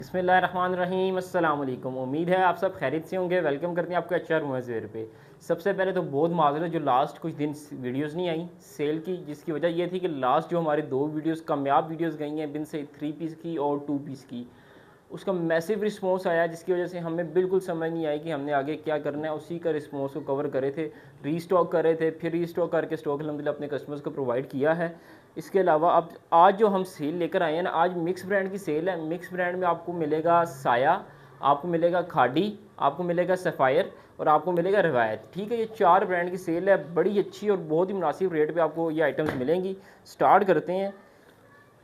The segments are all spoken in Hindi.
बिस्मिल्लाहिर्रहमानिर्रहीम, अस्सलाम वालेकुम। उम्मीद है आप सब खैरियत से होंगे। वेलकम करते हैं आपको HR मूवीज़ पे। सबसे पहले तो बहुत माज़रत जो लास्ट कुछ दिन वीडियोस नहीं आई सेल की, जिसकी वजह ये थी कि लास्ट जो हमारे दो वीडियोस कामयाब वीडियोस गई हैं, बिन से 3 पीस की और 2 पीस की, उसका मैसिव रिस्पॉन्स आया, जिसकी वजह से हमें बिल्कुल समझ नहीं आई कि हमने आगे क्या करना है। उसी का रिस्पॉन्स को कवर करे थे, रीस्टॉक करे थे, फिर रीस्टॉक करके स्टॉक अल्हम्दुलिल्लाह अपने कस्टमर्स को प्रोवाइड किया है। इसके अलावा अब आज जो हम सेल लेकर आए हैं ना, आज मिक्स ब्रांड की सेल है। मिक्स ब्रांड में आपको मिलेगा साया, आपको मिलेगा खाडी, आपको मिलेगा सफ़ायर और आपको मिलेगा रिवायत। ठीक है, ये 4 ब्रांड की सेल है, बड़ी अच्छी और बहुत ही मुनासिब रेट पे आपको ये आइटम्स मिलेंगी। स्टार्ट करते हैं।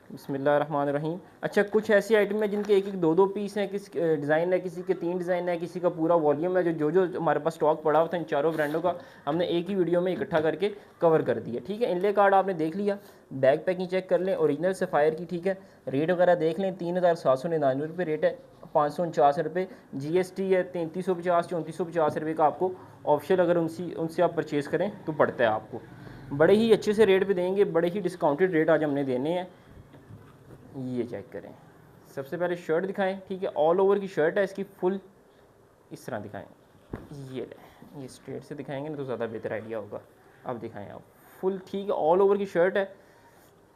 बिस्मिल्लाहिर्रहमानिर्रहीम। अच्छा, कुछ ऐसी आइटम है जिनके एक एक दो दो पीस हैं, किसी डिज़ाइन है, किसी के 3 डिज़ाइन है, किसी का पूरा वॉल्यूम है। जो हमारे पास स्टॉक पड़ा हुआ था इन चारों ब्रांडों का, हमने एक ही वीडियो में इकट्ठा करके कवर कर दिया। ठीक है, इनले कार्ड आपने देख लिया, बैक पैकिंग चेक कर लें, ओरिजिनल सफ़ायर की। ठीक है, रेट वगैरह देख लें। 3799 रेट है, 549 रुपये GST है, 3350 3450 रुपये का आपको ऑप्शन अगर उनसे आप परचेज़ करें तो पड़ता है आपको। बड़े ही अच्छे से रेट पे देंगे, बड़े ही डिस्काउंटेड रेट आज हमने देने हैं। ये चेक करें। सबसे पहले शर्ट दिखाएं। ठीक है, ऑल ओवर की शर्ट है, इसकी फुल इस तरह दिखाएं। ये ले, ये स्ट्रेट से दिखाएंगे ना तो ज़्यादा बेहतर आइडिया होगा। अब दिखाएं आप फुल। ठीक है, ऑल ओवर की शर्ट है।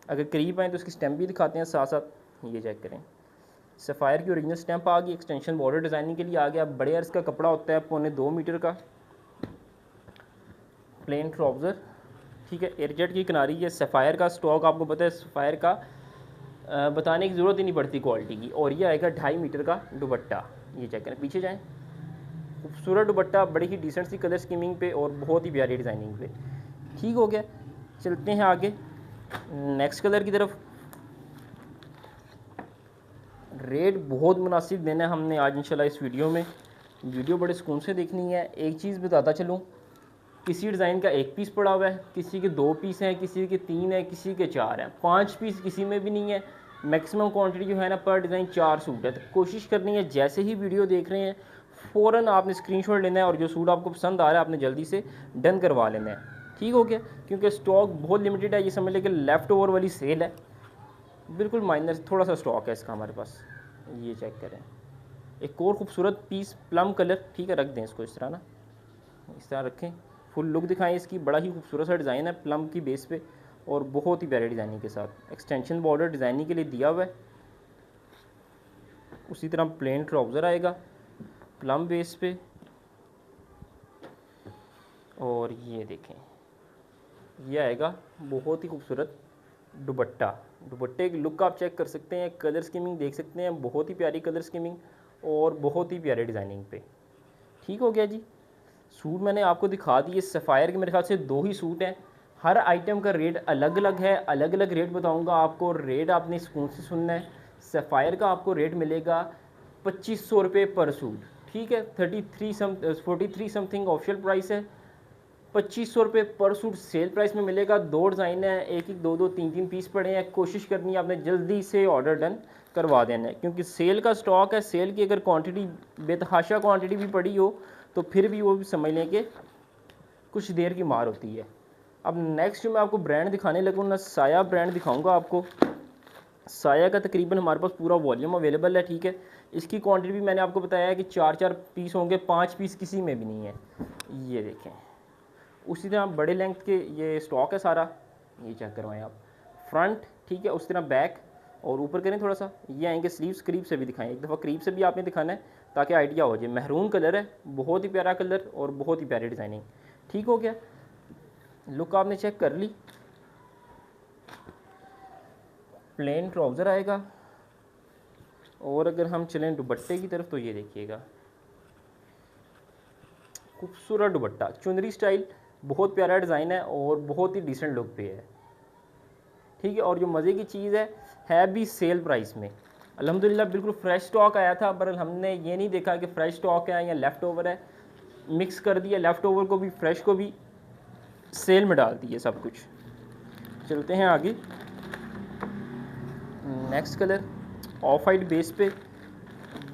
अगर करीब आएँ तो इसकी स्टैम्प भी दिखाते हैं साथ साथ। ये चेक करें, सफ़ायर की ओरिजिनल स्टैम्प आ गई, एक्सटेंशन बॉर्डर डिज़ाइनिंग के लिए आ गया। बड़े अर्ज का कपड़ा होता है, 2.25 मीटर का। Plane trouser. ठीक है, एयरजेट की किनारी है। सफ़ायर का स्टॉक आपको पता है, सफ़ायर का बताने की ज़रूरत ही नहीं पड़ती क्वालिटी की। और ये आएगा 2.5 मीटर का दुपट्टा। ये चेक करें, पीछे जाएं। खूबसूरत दुपट्टा, बड़ी ही डिसेंट सी कलर स्कीमिंग पे और बहुत ही प्यारी डिज़ाइनिंग पे। ठीक हो गया, चलते हैं आगे नेक्स्ट कलर की तरफ। रेट बहुत मुनासिब देना है हमने आज इंशाल्लाह इस वीडियो में। वीडियो बड़े सुकून से देखनी है। एक चीज़ बताता चलूँ, किसी डिज़ाइन का 1 पीस पड़ा हुआ है, किसी के 2 पीस हैं, किसी के 3 है, किसी के 4 हैं, 5 पीस किसी में भी नहीं है। मैक्सिमम क्वांटिटी जो है ना, पर डिज़ाइन 4 सूट है। तो कोशिश करनी है जैसे ही वीडियो देख रहे हैं फ़ौरन आपने स्क्रीनशॉट लेना है और जो सूट आपको पसंद आ रहा है आपने जल्दी से डन करवा लेना है। ठीक हो गया, क्योंकि स्टॉक बहुत लिमिटेड है। ये समझ लें कि लेफ़्ट ओवर वाली सेल है, बिल्कुल माइनर थोड़ा सा स्टॉक है इसका हमारे पास। ये चेक करें, एक और खूबसूरत पीस प्लम कलर। ठीक है, रख दें इसको इस तरह ना, इस तरह रखें। फुल लुक दिखाएं इसकी। बड़ा ही खूबसूरत सा डिज़ाइन है प्लम की बेस पे और बहुत ही प्यारे डिज़ाइनिंग के साथ। एक्सटेंशन बॉर्डर डिज़ाइनिंग के लिए दिया हुआ है। उसी तरह प्लेन ट्राउज़र आएगा प्लम बेस पे। और ये देखें, ये आएगा बहुत ही खूबसूरत दुपट्टा। दुपट्टे की लुक आप चेक कर सकते हैं, कलर स्कीमिंग देख सकते हैं, बहुत ही प्यारी कलर स्कीमिंग और बहुत ही प्यारे डिज़ाइनिंग पे। ठीक हो गया जी। सूट मैंने आपको दिखा दिए। सफ़ायर के मेरे ख्याल से 2 ही सूट हैं। हर आइटम का रेट अलग अलग है, अलग अलग रेट बताऊंगा आपको। रेट आपने सुकून से सुनना है। सफ़ायर का आपको रेट मिलेगा 2500 रुपये पर सूट। ठीक है, 43 समथिंग ऑफिशियल प्राइस है। 2500 रुपये पर सूट सेल प्राइस में मिलेगा। 2 डिज़ाइन है, एक एक दो दो 3 पीस पड़े हैं। कोशिश करनी है आपने जल्दी से ऑर्डर डन करवा देना है, क्योंकि सेल का स्टॉक है। सेल की अगर क्वांटिटी बेतहाशा क्वांटिटी भी पड़ी हो तो फिर भी वो भी समझ लें कि कुछ देर की मार होती है। अब नेक्स्ट जो मैं आपको ब्रांड दिखाने लगूँ ना, साया ब्रांड दिखाऊंगा आपको। साया का तकरीबन हमारे पास पूरा वॉल्यूम अवेलेबल है। ठीक है, इसकी क्वांटिटी भी मैंने आपको बताया है कि 4 पीस होंगे, 5 पीस किसी में भी नहीं है। ये देखें, उसी तरह बड़े लेंथ के ये स्टॉक है सारा। ये चेक करवाएं आप। फ्रंट, ठीक है, उस तरह बैक और ऊपर करें थोड़ा सा। ये आएंगे स्लीव्स, करीब से भी दिखाएं, एक दफ़ा करीब से भी आपने दिखाना है ताकि आइडिया हो जाए। महरून कलर है, बहुत ही प्यारा कलर और बहुत ही प्यारी डिज़ाइनिंग। ठीक हो गया, लुक आपने चेक कर ली। प्लेन ट्राउज़र आएगा। और अगर हम चलें दुपट्टे की तरफ तो ये देखिएगा, खूबसूरत दुपट्टा, चुनरी स्टाइल, बहुत प्यारा डिज़ाइन है और बहुत ही डिसेंट लुक पे है। ठीक है, और जो मज़े की चीज़ है भी सेल प्राइस में। अल्हम्दुलिल्लाह बिल्कुल फ्रेश स्टॉक आया था, पर हमने ये नहीं देखा कि फ़्रेश स्टॉक है या लेफ़्ट ओवर है। मिक्स कर दिया, लेफ़्ट ओवर को भी फ्रेश को भी सेल में डाल दिए सब कुछ। चलते हैं आगे। Next colour of white base पे,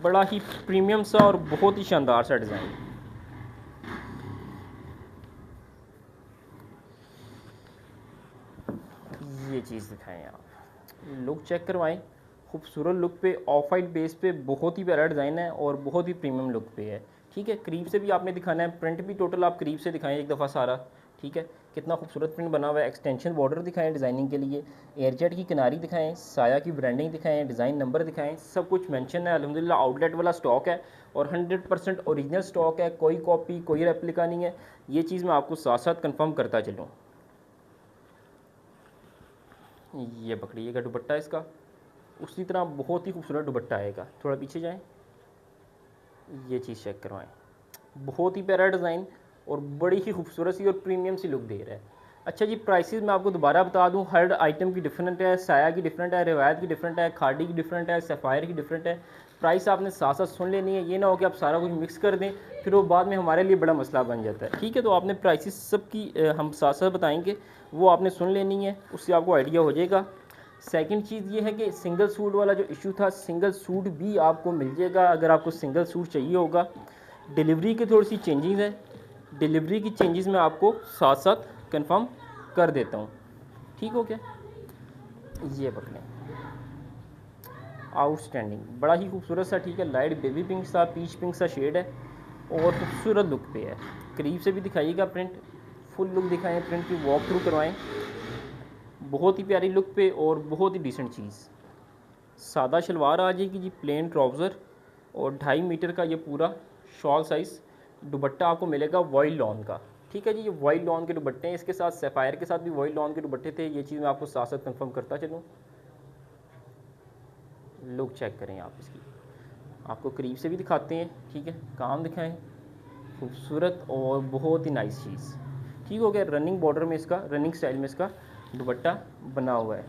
बड़ा ही प्रीमियम सा और बहुत ही शानदार सा डिज़ाइन। ये चीज़ दिखाएं आप, लुक चेक करवाएं। खूबसूरत लुक पे, ऑफ वाइट बेस पे, बहुत ही प्यारा डिज़ाइन है और बहुत ही प्रीमियम लुक पे है। ठीक है, करीब से भी आपने दिखाना है, प्रिंट भी टोटल आप करीब से दिखाएं एक दफ़ा सारा। ठीक है, कितना खूबसूरत प्रिंट बना हुआ है। एक्सटेंशन बॉर्डर दिखाएं डिज़ाइनिंग के लिए, एयरजेट की किनारी दिखाएं, साया की ब्रांडिंग दिखाएं, डिज़ाइन नंबर दिखाएं, सब कुछ मेंशन है। अल्हम्दुलिल्लाह आउटलेट वाला स्टॉक है और 100% ओरिजिनल स्टॉक है, कोई कॉपी कोई रेप्लिका नहीं है। ये चीज़ मैं आपको साथ साथ कन्फर्म करता चलूँ। ये पकड़िएगा दुपट्टा इसका, उसी तरह बहुत ही खूबसूरत दुपट्टा आएगा। थोड़ा पीछे जाएं, ये चीज़ चेक करवाएं, बहुत ही प्यारा डिज़ाइन और बड़ी ही खूबसूरत सी और प्रीमियम सी लुक दे रहा है। अच्छा जी, प्राइसेस मैं आपको दोबारा बता दूं, हर आइटम की डिफरेंट है, साया की डिफरेंट है, रिवायत की डिफरेंट है, खाड़ी की डिफरेंट है, सफ़ायर की डिफरेंट है। प्राइस आपने साथ साथ सुन लेनी है, ये ना हो कि आप सारा कुछ मिक्स कर दें फिर वो बाद में हमारे लिए बड़ा मसला बन जाता है। ठीक है, तो आपने प्राइसेस सब की हम साथ साथ बताएंगे, वो आपने सुन लेनी है, उससे आपको आइडिया हो जाएगा। सेकंड चीज़ ये है कि सिंगल सूट वाला जो इशू था, सिंगल सूट भी आपको मिल जाएगा अगर आपको सिंगल सूट चाहिए होगा। डिलीवरी की थोड़ी सी चेंजेस है, डिलीवरी की चेंजेस मैं आपको साथ साथ कंफर्म कर देता हूँ। ठीक हो गया, ये पकड़ें, आउटस्टैंडिंग, बड़ा ही खूबसूरत सा, ठीक है, लाइट बेबी पिंक सा, पीच पिंक सा शेड है और खूबसूरत लुक पे है। करीब से भी दिखाइएगा प्रिंट, फुल लुक दिखाएं, प्रिंट की वॉक थ्रू करवाएं, बहुत ही प्यारी लुक पे और बहुत ही डिसेंट चीज़। सादा शलवार आ जाएगी जी, प्लेन ट्राउज़र और 2.5 मीटर का ये पूरा शॉल साइज़ दुपट्टा आपको मिलेगा वॉइल लॉन का। ठीक है जी, ये वॉइल लॉन के दुपट्टे हैं, इसके साथ सफ़ायर के साथ भी वॉइल लॉन के दुपट्टे थे। ये चीज़ मैं आपको साथ साथ कन्फर्म करता चलूँ। लुक चेक करें आप इसकी, आपको करीब से भी दिखाते हैं। ठीक है, काम दिखाएं, खूबसूरत और बहुत ही नाइस चीज़। ठीक हो गया, रनिंग बॉर्डर में इसका, रनिंग स्टाइल में इसका दुपट्टा बना हुआ है।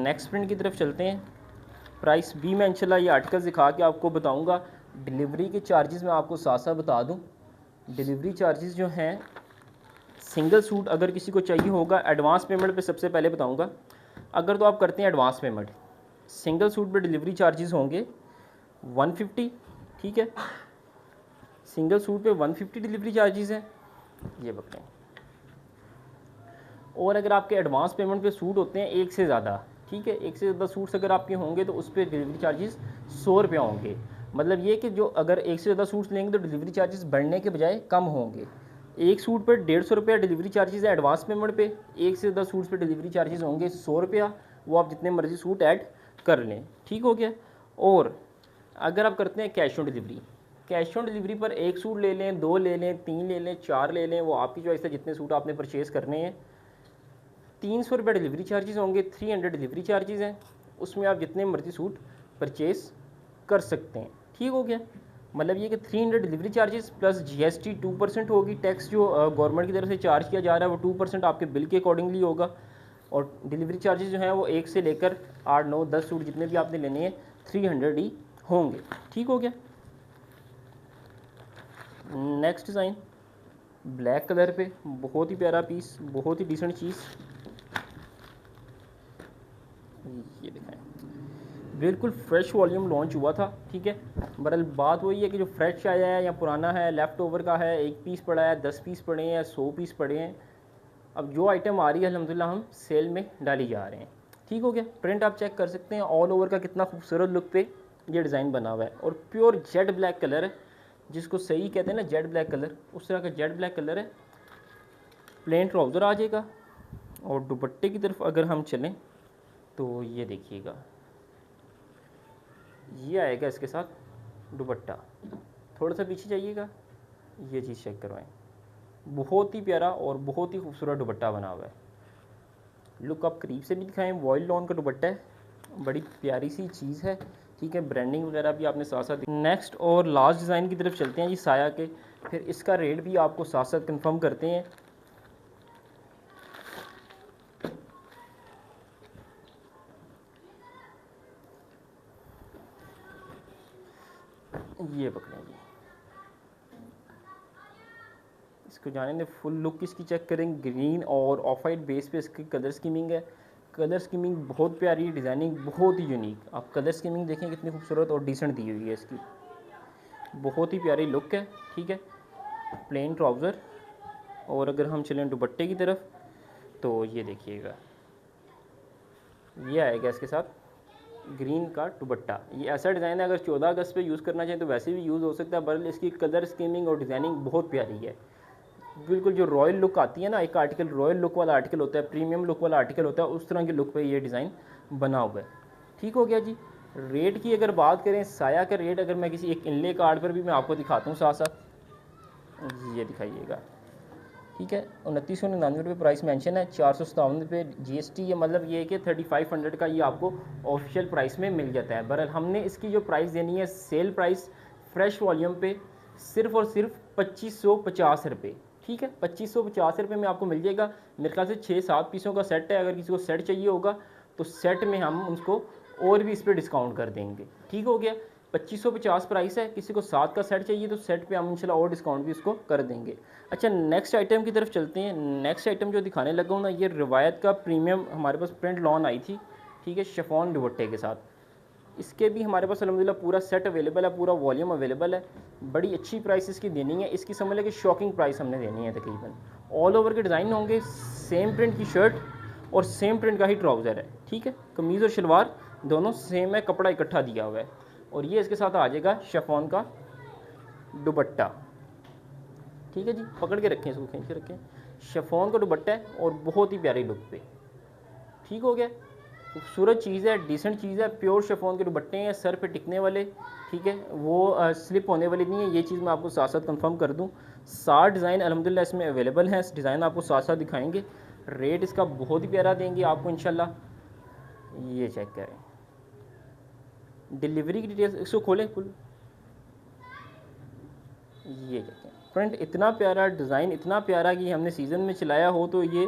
नेक्स्ट प्रिंट की तरफ चलते हैं। प्राइस भी मैं इंशाल्लाह ये आर्टिकल दिखा के आपको बताऊंगा। डिलीवरी के चार्जेस मैं आपको साथ साथ बता दूं। डिलीवरी चार्जेस जो हैं, सिंगल सूट अगर किसी को चाहिए होगा, एडवांस पेमेंट पे सबसे पहले बताऊंगा। अगर तो आप करते हैं एडवांस पेमेंट, सिंगल सूट पे डिलीवरी चार्जेस होंगे 150। ठीक है, सिंगल सूट पे 150 डिलीवरी चार्जेस हैं, ये बताएं। और अगर आपके एडवांस पेमेंट पे सूट होते हैं एक से ज़्यादा, ठीक है, एक से ज़्यादा सूट्स अगर आपके होंगे तो उस पर डिलीवरी चार्जेस 100 रुपया होंगे। मतलब ये कि जो अगर एक से ज़्यादा सूट्स लेंगे तो डिलीवरी चार्जेस बढ़ने के बजाय कम होंगे। एक सूट पर 150 रुपया डिलीवरी चार्जेस है एडवांस पेमेंट पे, एक से ज़्यादा सूट्स पे डिलीवरी चार्जेस होंगे 100 रुपया, वो आप जितने मर्जी सूट ऐड कर लें। ठीक हो गया। और अगर आप करते हैं cash on delivery, cash on delivery पर एक सूट ले लें, 2 ले लें, 3 ले लें, 4 ले लें, वो आपकी चॉइस है, जितने सूट आपने परचेज़ करने हैं। 300 रुपये डिलीवरी चार्जेस होंगे, 300 डिलीवरी चार्जेस हैं, उसमें आप जितने मर्जी सूट परचेज़ कर सकते हैं। ठीक हो गया, मतलब ये कि 300 डिलीवरी चार्जेस प्लस GST 2% होगी, टैक्स जो गवर्नमेंट की तरफ से चार्ज किया जा रहा है वो 2% आपके बिल के अकॉर्डिंगली होगा। और डिलीवरी चार्जेस जो हैं वो 1 से लेकर 8, 9, 10 सूट जितने भी आपने लेने हैं 300 ही होंगे। ठीक हो गया। नेक्स्ट डिज़ाइन ब्लैक कलर पे, बहुत ही प्यारा पीस, बहुत ही डिसेंट चीज़, ये दिखाएं, बिल्कुल फ्रेश वॉल्यूम लॉन्च हुआ था। ठीक है, बहरहाल बात वही है कि जो फ्रेश आया है या पुराना है, लेफ़्ट ओवर का है, 1 पीस पड़ा है, 10 पीस पड़े हैं, 100 पीस पड़े हैं, अब जो आइटम आ रही है अल्हम्दुलिल्लाह हम सेल में डाली जा रहे हैं। ठीक हो गया, प्रिंट आप चेक कर सकते हैं ऑल ओवर का, कितना खूबसूरत लुक पे ये डिज़ाइन बना हुआ है और प्योर जेड ब्लैक कलर है, जिसको सही कहते हैं ना जेड ब्लैक कलर, उस तरह का जेड ब्लैक कलर है। प्लेन ट्राउज़र आ जाएगा और दुपट्टे की तरफ अगर हम चलें तो ये देखिएगा, ये आएगा इसके साथ दुपट्टा। थोड़ा सा पीछे जाइएगा, ये चीज़ चेक करवाएं, बहुत ही प्यारा और बहुत ही खूबसूरत दुपट्टा बना हुआ है। लुक आप करीब से भी दिखाएं, वॉइल लॉन का दुपट्टा है, बड़ी प्यारी सी चीज़ है। ठीक है, ब्रांडिंग वगैरह भी आपने साथ साथ। नेक्स्ट और लास्ट डिज़ाइन की तरफ चलते हैं जी, साया के, फिर इसका रेट भी आपको साथ साथ कंफर्म करते हैं। ये पकड़ेंगे, इसको जाने ने फुल लुक इसकी चेक करें, ग्रीन और ऑफ वाइट बेस पे इसकी कलर स्कीमिंग है। कलर स्कीमिंग बहुत प्यारी, डिज़ाइनिंग बहुत ही यूनिक, आप कलर स्कीमिंग देखें कितनी खूबसूरत और डिसेंट दी हुई है इसकी, बहुत ही प्यारी लुक है। ठीक है, प्लेन ट्राउज़र और अगर हम चलें दुपट्टे की तरफ तो ये देखिएगा, ये आएगा इसके साथ ग्रीन का दुपट्टा। ये ऐसा डिज़ाइन है, अगर 14 अगस्त पे यूज़ करना चाहें तो वैसे भी यूज़ हो सकता है, बहरहाल इसकी कलर स्कीमिंग और डिज़ाइनिंग बहुत प्यारी है। बिल्कुल जो रॉयल लुक आती है ना, एक आर्टिकल रॉयल लुक वाला आर्टिकल होता है, प्रीमियम लुक वाला आर्टिकल होता है, उस तरह के लुक पे ये डिज़ाइन बना हुआ है। ठीक हो गया जी। रेट की अगर बात करें, साया का रेट अगर मैं किसी एक इनले कार्ड पर भी मैं आपको दिखाता हूँ साथ साथ, ये दिखाइएगा। ठीक है, 2999 प्राइस मेंशन है, 457 रुपये GST है, मतलब ये कि 3500 का ये आपको ऑफिशियल प्राइस में मिल जाता है। बहरहाल हमने इसकी जो प्राइस देनी है सेल प्राइस फ्रेश वॉल्यूम पे सिर्फ और सिर्फ 2550 रुपये। ठीक है, 2550 रुपये में आपको मिल जाएगा। मेरे ख्याल से 6-7 पीसों का सेट है, अगर किसी को सेट चाहिए होगा तो सेट में हम उसको और भी इस पर डिस्काउंट कर देंगे। ठीक हो गया, 2550 प्राइस है, किसी को 7 का सेट चाहिए तो सेट पे हम इंशाल्लाह और डिस्काउंट भी उसको कर देंगे। अच्छा, नेक्स्ट आइटम की तरफ चलते हैं। नेक्स्ट आइटम जो दिखाने लगा हूँ ना, ये रिवायत का प्रीमियम हमारे पास प्रिंट लॉन आई थी। ठीक है, शिफॉन दुपट्टे के साथ, इसके भी हमारे पास अल्हम्दुलिल्लाह पूरा सेट अवेलेबल है, पूरा वॉल्यूम अवेलेबल है। बड़ी अच्छी प्राइस इसकी देनी है, इसकी समझ लें कि शॉकिंग प्राइस हमने देनी है। तकरीबन ऑल ओवर के डिज़ाइन होंगे, सेम प्रिंट की शर्ट और सेम प्रिंट का ही ट्राउज़र है। ठीक है, कमीज़ और शलवार दोनों सेम है, कपड़ा इकट्ठा दिया हुआ है। और ये इसके साथ आ जाएगा शिफॉन का दुपट्टा। ठीक है जी, पकड़ के रखें, इसको खींच के रखें। शिफॉन का दुपट्टा है और बहुत ही प्यारी लुक पे। ठीक हो गया, खूबसूरत चीज़ है, डिसेंट चीज़ है, प्योर शिफॉन के दुपट्टे हैं, सर पे टिकने वाले। ठीक है, वो स्लिप होने वाली नहीं है, ये चीज़ मैं आपको साथ साथ कंफर्म कर दूं। 60 डिज़ाइन अल्हम्दुलिल्लाह इसमें अवेलेबल हैं, इस डिज़ाइन आपको साथ साथ दिखाएंगे। रेट इसका बहुत ही प्यारा देंगे आपको इंशाल्लाह। ये चेक करें, डिलीवरी की डिटेल्स इसको खोलें कुल, ये देखें फ्रंट इतना प्यारा, डिज़ाइन इतना प्यारा कि हमने सीज़न में चलाया हो तो ये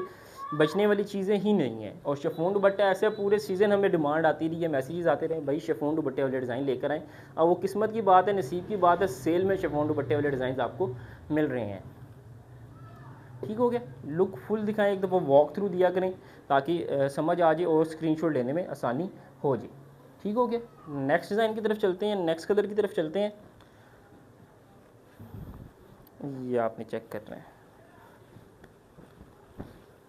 बचने वाली चीज़ें ही नहीं है। और शिफॉन दुपट्टा ऐसे पूरे सीज़न हमें डिमांड आती रही है, मैसेजेस आते रहे भाई शिफॉन दुपट्टे वाले डिज़ाइन लेकर आएँ। अब वो किस्मत की बात है, नसीब की बात है, सेल में शिफॉन दुपट्टे वाले डिज़ाइन आपको मिल रहे हैं। ठीक हो गया, लुक फुल दिखाएं, एक दफ़ा वॉक थ्रू दिया करें ताकि समझ आ जाए और स्क्रीनशॉट लेने में आसानी हो जाए। ठीक हो गया, नेक्स्ट डिज़ाइन की तरफ चलते हैं, नेक्स्ट कलर की तरफ चलते हैं। ये आपने चेक करना है,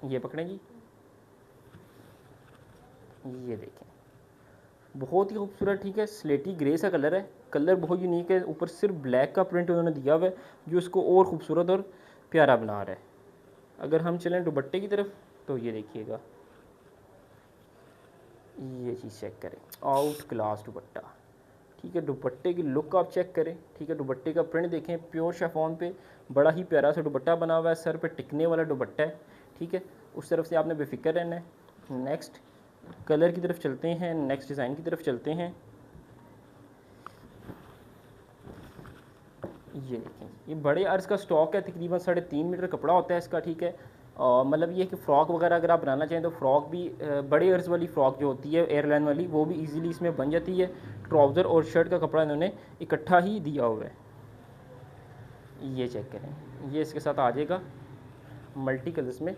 ये पकड़ें जी, ये देखें बहुत ही खूबसूरत। ठीक है, स्लेटी ग्रे सा कलर है, कलर बहुत यूनिक है, ऊपर सिर्फ ब्लैक का प्रिंट उन्होंने दिया हुआ है जो इसको और ख़ूबसूरत और प्यारा बना रहा है। अगर हम चलें दुपट्टे की तरफ तो ये देखिएगा, ये चीज़ चेक करें, आउट क्लास दुपट्टा। ठीक है, दुपट्टे की लुक आप चेक करें। ठीक है, दुपट्टे का प्रिंट देखें, प्योर शिफॉन पे बड़ा ही प्यारा सा दुपट्टा बना हुआ है, सर पे टिकने वाला दुपट्टा है। ठीक है, उस तरफ से आपने बेफिक्र रहना है। नेक्स्ट कलर की तरफ चलते हैं, नेक्स्ट डिज़ाइन की तरफ चलते हैं। ये देखें, ये बड़े अर्ज़ का स्टॉक है, तकरीबन 3.5 मीटर कपड़ा होता है इसका। ठीक है, मतलब ये कि फ़्रॉक वगैरह अगर आप बनाना चाहें तो फ़्रॉक भी, बड़े अर्ज़ वाली फ़्रॉक जो होती है एयरलाइन वाली, वो भी इजीली इसमें बन जाती है। ट्राउज़र और शर्ट का कपड़ा इन्होंने इकट्ठा ही दिया हुआ है। ये चेक करें, ये इसके साथ आ जाएगा मल्टी कलर्स में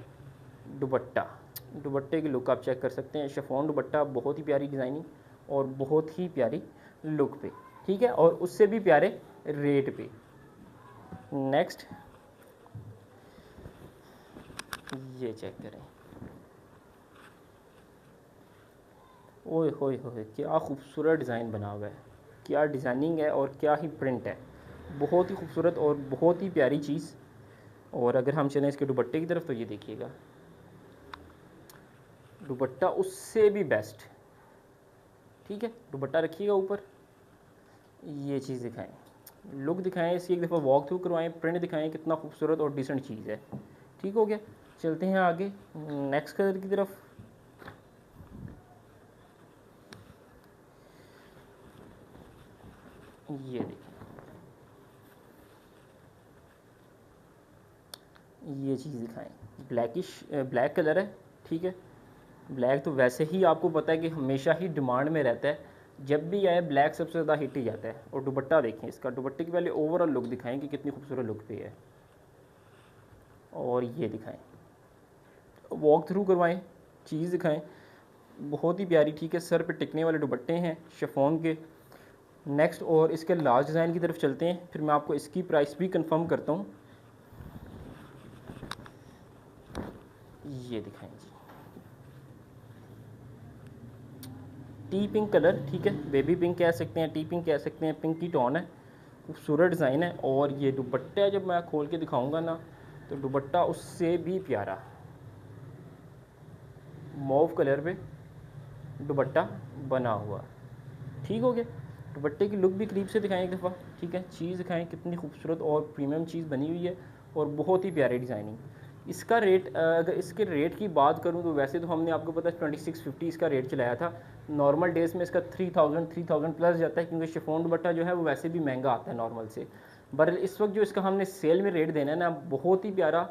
दुपट्टा। दुपट्टे की लुक आप चेक कर सकते हैं, शिफॉन दुपट्टा, बहुत ही प्यारी डिज़ाइनिंग और बहुत ही प्यारी लुक पे। ठीक है, और उससे भी प्यारे रेट पे। नेक्स्ट ये चेक करें, ओए होए होए, क्या खूबसूरत डिज़ाइन बना हुआ है, क्या डिज़ाइनिंग है और क्या ही प्रिंट है, बहुत ही खूबसूरत और बहुत ही प्यारी चीज़। और अगर हम चलें इसके दुपट्टे की तरफ तो ये देखिएगा, दुपट्टा उससे भी बेस्ट। ठीक है, दुपट्टा रखिएगा ऊपर, ये चीज़ दिखाएं, लुक दिखाएं इसकी, एक दफ़ा वॉक थ्रू करवाएं, प्रिंट दिखाएं, कितना खूबसूरत और डिसेंट चीज़ है। ठीक हो गया, चलते हैं आगे नेक्स्ट कलर की तरफ। ये देखिए, ये चीज़ दिखाएं, ब्लैकिश ब्लैक कलर है। ठीक है, ब्लैक तो वैसे ही आपको पता है कि हमेशा ही डिमांड में रहता है, जब भी आए ब्लैक सबसे ज़्यादा हिट ही जाता है। और दुपट्टा देखें इसका, दुपट्टे की पहले ओवरऑल लुक दिखाएं कि कितनी खूबसूरत लुक पे है। और ये दिखाएं, वॉक थ्रू करवाएं, चीज़ दिखाएं, बहुत ही प्यारी। ठीक है, सर पे टिकने वाले दुपट्टे हैं शिफॉन के। नेक्स्ट और इसके लास्ट डिज़ाइन की तरफ चलते हैं, फिर मैं आपको इसकी प्राइस भी कंफर्म करता हूँ। ये दिखाएं जी, टी पिंक कलर, ठीक है, बेबी पिंक कह सकते हैं, टी पिंक कह सकते हैं, पिंक की टोन है, खूबसूरत डिज़ाइन है। और ये दुपट्टा जब मैं खोल के दिखाऊंगा ना तो दुपट्टा उससे भी प्यारा, मौव कलर पे दुपट्टा बना हुआ। ठीक हो गया। दुपट्टे की लुक भी करीब से दिखाएं एक दफ़ा, ठीक है, चीज़ दिखाएं कितनी खूबसूरत और प्रीमियम चीज़ बनी हुई है और बहुत ही प्यारी डिज़ाइनिंग। इसका रेट, अगर इसके रेट की बात करूं तो वैसे तो हमने आपको पता 2650 इसका रेट चलाया था। नॉर्मल डेज़ में इसका 3000 प्लस जाता है, क्योंकि शिफॉन दुपट्टा जो है वो वैसे भी महंगा आता है नॉर्मल से। बहरहाल इस वक्त जो इसका हमने सेल में रेट देना है ना, बहुत ही प्यारा,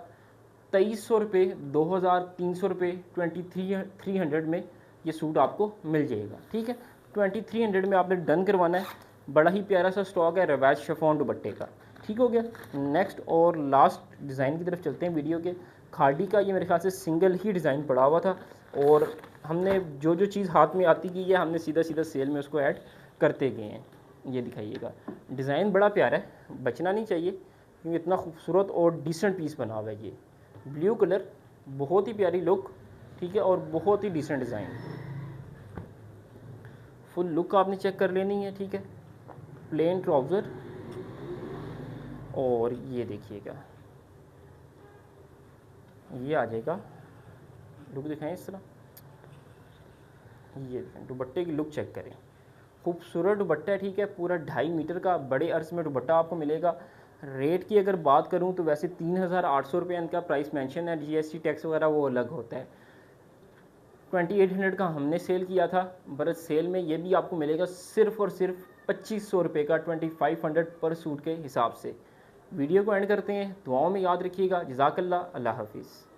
2300 रुपये, 2300 रुपये, 2300 में ये सूट आपको मिल जाएगा। ठीक है, 2300 में आपने डन करवाना है। बड़ा ही प्यारा सा स्टॉक है रवाज शिफॉन दुपट्टे का। ठीक हो गया। नेक्स्ट और लास्ट डिज़ाइन की तरफ चलते हैं वीडियो के। खाड़ी का ये मेरे ख्याल से सिंगल ही डिज़ाइन पड़ा हुआ था और हमने जो जो चीज़ हाथ में आती की है हमने सीधा सीधा सेल में उसको ऐड करते गए हैं। ये दिखाइएगा, डिज़ाइन बड़ा प्यारा है, बचना नहीं चाहिए क्योंकि इतना खूबसूरत और डिसेंट पीस बना हुआ है। ये ब्लू कलर, बहुत ही प्यारी लुक, ठीक है, और बहुत ही डिसेंट डिज़ाइन। फुल लुक आपने चेक कर लेनी है, ठीक है। प्लेन ट्राउज़र और ये देखिएगा, ये आ जाएगा, लुक दिखाएं इस तरह, ये देखें दुपट्टे की लुक चेक करें, खूबसूरत दुपट्टा है, ठीक है, पूरा 2.5 मीटर का बड़े अर्ज में दुपट्टा आपको मिलेगा। रेट की अगर बात करूं तो वैसे 3800 रुपये इनका प्राइस मेंशन है, जीएसटी टैक्स वगैरह वो अलग होता है। 2800 का हमने सेल किया था, बरस सेल में ये भी आपको मिलेगा सिर्फ़ और सिर्फ 2500 रुपये का, 2500 पर सूट के हिसाब से। वीडियो को एंड करते हैं, दुआओं में याद रखिएगा। जज़ाकल्लाह, अल्लाह हाफिज़।